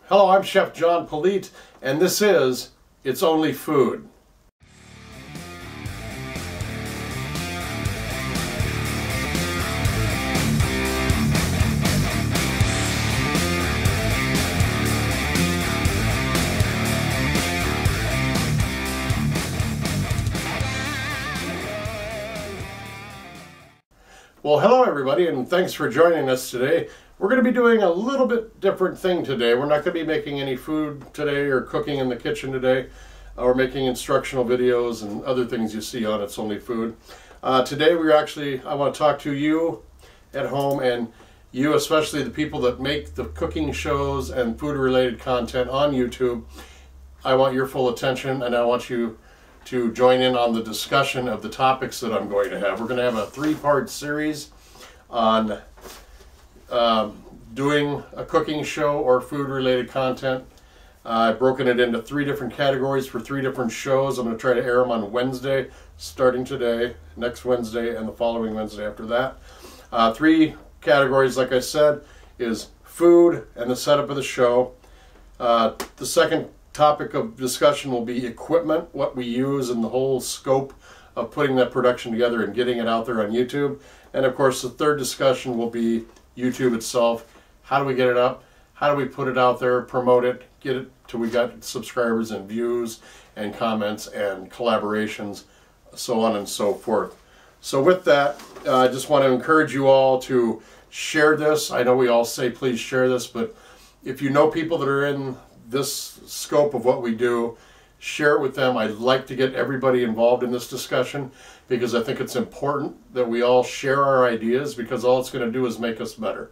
Hello, I'm Chef John Politte, and this is It's Only Food. Well, hello everybody, and thanks for joining us today. We're going to be doing a little bit different thing today. We're not going to be making any food today or cooking in the kitchen today. We're making instructional videos and other things you see on It's Only Food. Today I want to talk to you at home, and you, especially the people that make the cooking shows and food related content on YouTube. I want your full attention, and I want you to join in on the discussion of the topics that I'm going to have. We're going to have a 3-part series on doing a cooking show or food related content. I've broken it into 3 different categories for 3 different shows. I'm going to try to air them on Wednesday, starting today, next Wednesday, and the following Wednesday after that. 3 categories, like I said, is food and the setup of the show. The second topic of discussion will be equipment, what we use, and the whole scope of putting that production together and getting it out there on YouTube. And of course, the third discussion will be YouTube itself. How do we get it up? How do we put it out there, promote it, get it till we got subscribers and views and comments and collaborations, so on and so forth. So with that, I just want to encourage you all to share this. I know we all say please share this, but if you know people that are in this scope of what we do, share it with them. I'd like to get everybody involved in this discussion because I think it's important that we all share our ideas, because all it's going to do is make us better,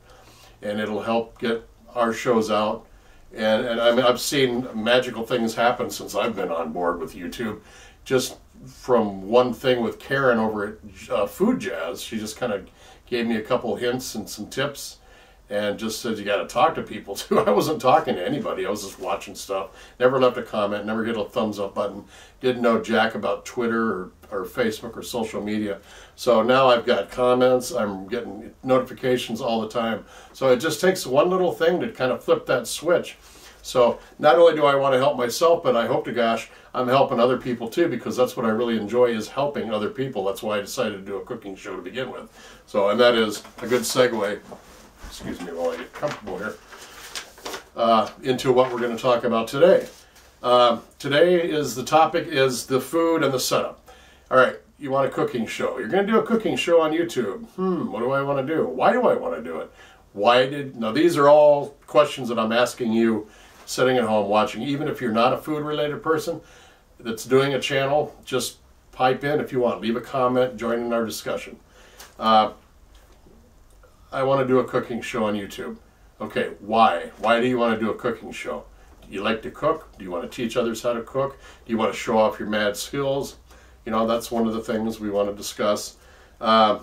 and it'll help get our shows out. And I mean, I've seen magical things happen since I've been on board with YouTube. Just from one thing with Karen over at Food Jazz, she just kind of gave me a couple hints and some tips, and just said you got to talk to people too. I wasn't talking to anybody. I was just watching stuff. Never left a comment. Never hit a thumbs up button. Didn't know jack about Twitter or Facebook or social media. So now I've got comments. I'm getting notifications all the time. So it just takes one little thing to kind of flip that switch. So not only do I want to help myself, but I hope to gosh I'm helping other people too, because that's what I really enjoy, is helping other people. That's why I decided to do a cooking show to begin with. So, and that is a good segue, excuse me while I get comfortable here, into what we're going to talk about today. Today is the topic is the food and the setup. All right, you want a cooking show. You're going to do a cooking show on YouTube. What do I want to do? Why do I want to do it? Now these are all questions that I'm asking you sitting at home watching. Even if you're not a food related person that's doing a channel, just pipe in if you want. Leave a comment, join in our discussion. I want to do a cooking show on YouTube. Okay, why? Why do you want to do a cooking show? Do you like to cook? Do you want to teach others how to cook? Do you want to show off your mad skills? You know, that's one of the things we want to discuss. How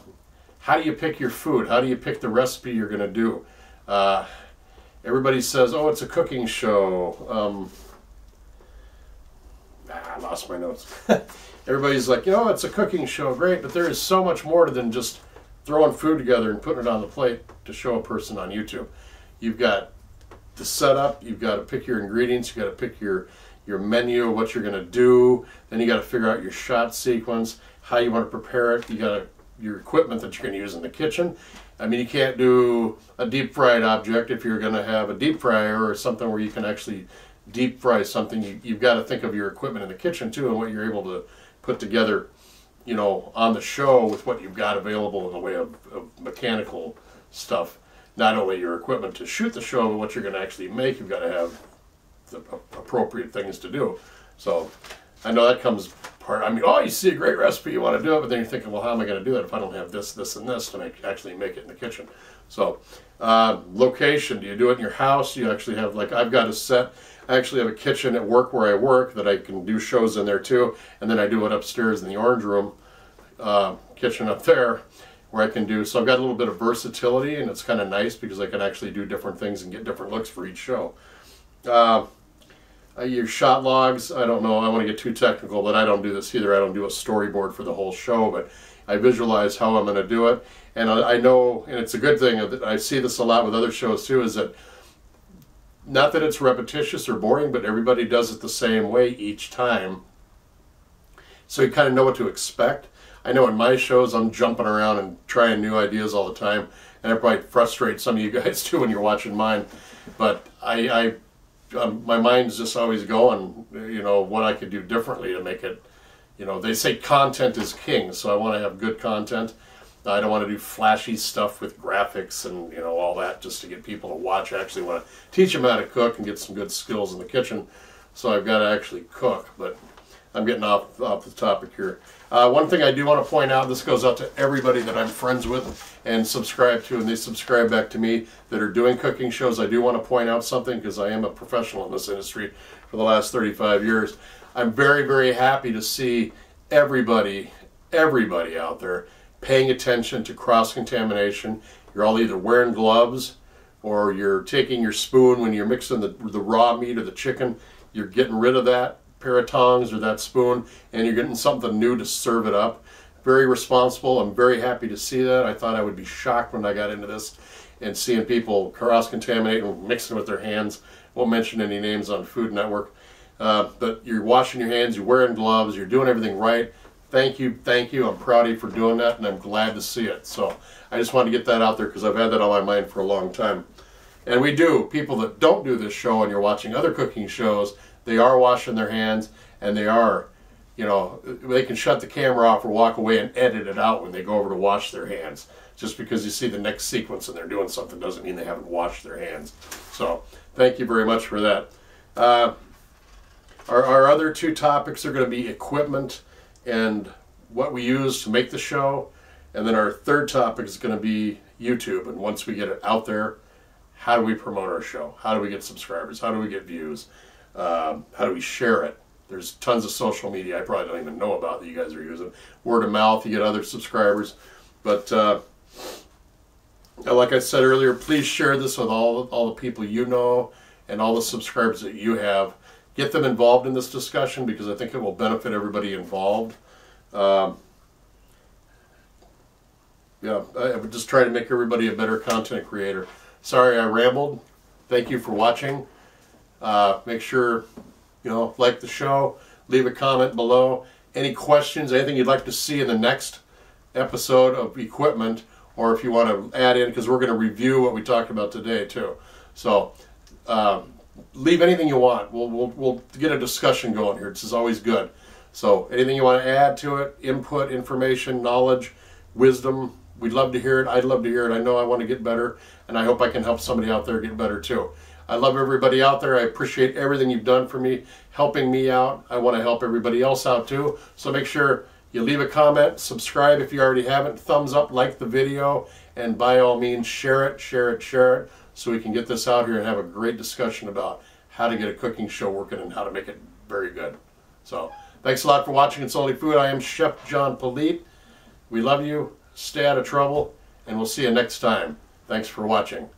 do you pick your food? How do you pick the recipe you're going to do? Everybody says, oh, it's a cooking show. I lost my notes. Everybody's like, you know, it's a cooking show, great, but there is so much more than just throwing food together and putting it on the plate to show a person on YouTube. You've got the setup, you've got to pick your ingredients, you've got to pick your menu, what you're going to do, then you got to figure out your shot sequence, how you want to prepare it, you got your equipment that you're going to use in the kitchen. I mean, you can't do a deep fried object if you're going to have a deep fryer or something where you can actually deep fry something. You've got to think of your equipment in the kitchen too, and what you're able to put together, you know, on the show with what you've got available in the way of mechanical stuff. Not only your equipment to shoot the show, but what you're going to actually make. You've got to have the appropriate things to do. So I know that comes part. I mean, oh, you see a great recipe, you want to do it, but then you're thinking, well, how am I going to do that if I don't have this, this, and this to actually make it in the kitchen? So location, do you do it in your house? Do you actually have, like, I've got a set. I actually have a kitchen at work where I work that I can do shows in there too, and then I do it upstairs in the orange room kitchen up there where I can do, so I've got a little bit of versatility, and it's kind of nice because I can actually do different things and get different looks for each show. Your shot logs, I don't know, I want to get too technical, but I don't do this either. I don't do a storyboard for the whole show, but I visualize how I'm going to do it. And I know, and it's a good thing, that I see this a lot with other shows too, is that Not that it's repetitious or boring, but everybody does it the same way each time. So you kind of know what to expect. I know in my shows I'm jumping around and trying new ideas all the time, and it probably frustrates some of you guys too when you're watching mine. But my mind's just always going, you know, what I could do differently to make it, you know, they say content is king, so I want to have good content. I don't want to do flashy stuff with graphics and, you know, all that just to get people to watch. I actually want to teach them how to cook and get some good skills in the kitchen, so I've got to actually cook. But I'm getting off the topic here. One thing I do want to point out, this goes out to everybody that I'm friends with and subscribe to, and they subscribe back to me that are doing cooking shows. I do want to point out something because I am a professional in this industry for the last 35 years. I'm very, very happy to see everybody out there paying attention to cross-contamination. You're all either wearing gloves or you're taking your spoon when you're mixing the raw meat or the chicken. You're getting rid of that pair of tongs or that spoon, and you're getting something new to serve it up. Very responsible. I'm very happy to see that. I thought I would be shocked when I got into this and seeing people cross-contaminate and mixing with their hands. Won't mention any names on Food Network. But you're washing your hands, you're wearing gloves, you're doing everything right. Thank you, thank you. I'm proud of you for doing that, and I'm glad to see it. So I just wanted to get that out there because I've had that on my mind for a long time. And we do. People that don't do this show and you're watching other cooking shows, they are washing their hands, and they are, you know, they can shut the camera off or walk away and edit it out when they go over to wash their hands. Just because you see the next sequence and they're doing something doesn't mean they haven't washed their hands. So thank you very much for that. Our other two topics are going to be equipment and what we use to make the show. And then our third topic is going to be YouTube. And once we get it out there, how do we promote our show? How do we get subscribers? How do we get views? How do we share it? There's tons of social media I probably don't even know about that you guys are using. Word of mouth, you get other subscribers. But like I said earlier, please share this with all the people you know and all the subscribers that you have. Get them involved in this discussion because I think it will benefit everybody involved. Yeah, I would just try to make everybody a better content creator. Sorry I rambled. Thank you for watching. Make sure, you know, like the show, leave a comment below. Any questions, anything you'd like to see in the next episode of equipment, or if you want to add in, because we're going to review what we talked about today too. So leave anything you want. We'll get a discussion going here. This is always good. So anything you want to add to it, input, information, knowledge, wisdom, we'd love to hear it. I'd love to hear it. I know I want to get better, and I hope I can help somebody out there get better too. I love everybody out there. I appreciate everything you've done for me, helping me out. I want to help everybody else out too. So make sure you leave a comment, subscribe if you already haven't, thumbs up, like the video, and by all means share it, share it, share it, so we can get this out here and have a great discussion about how to get a cooking show working and how to make it very good. So thanks a lot for watching It's Only Food. I am Chef John Politte. We love you. Stay out of trouble, and we'll see you next time. Thanks for watching.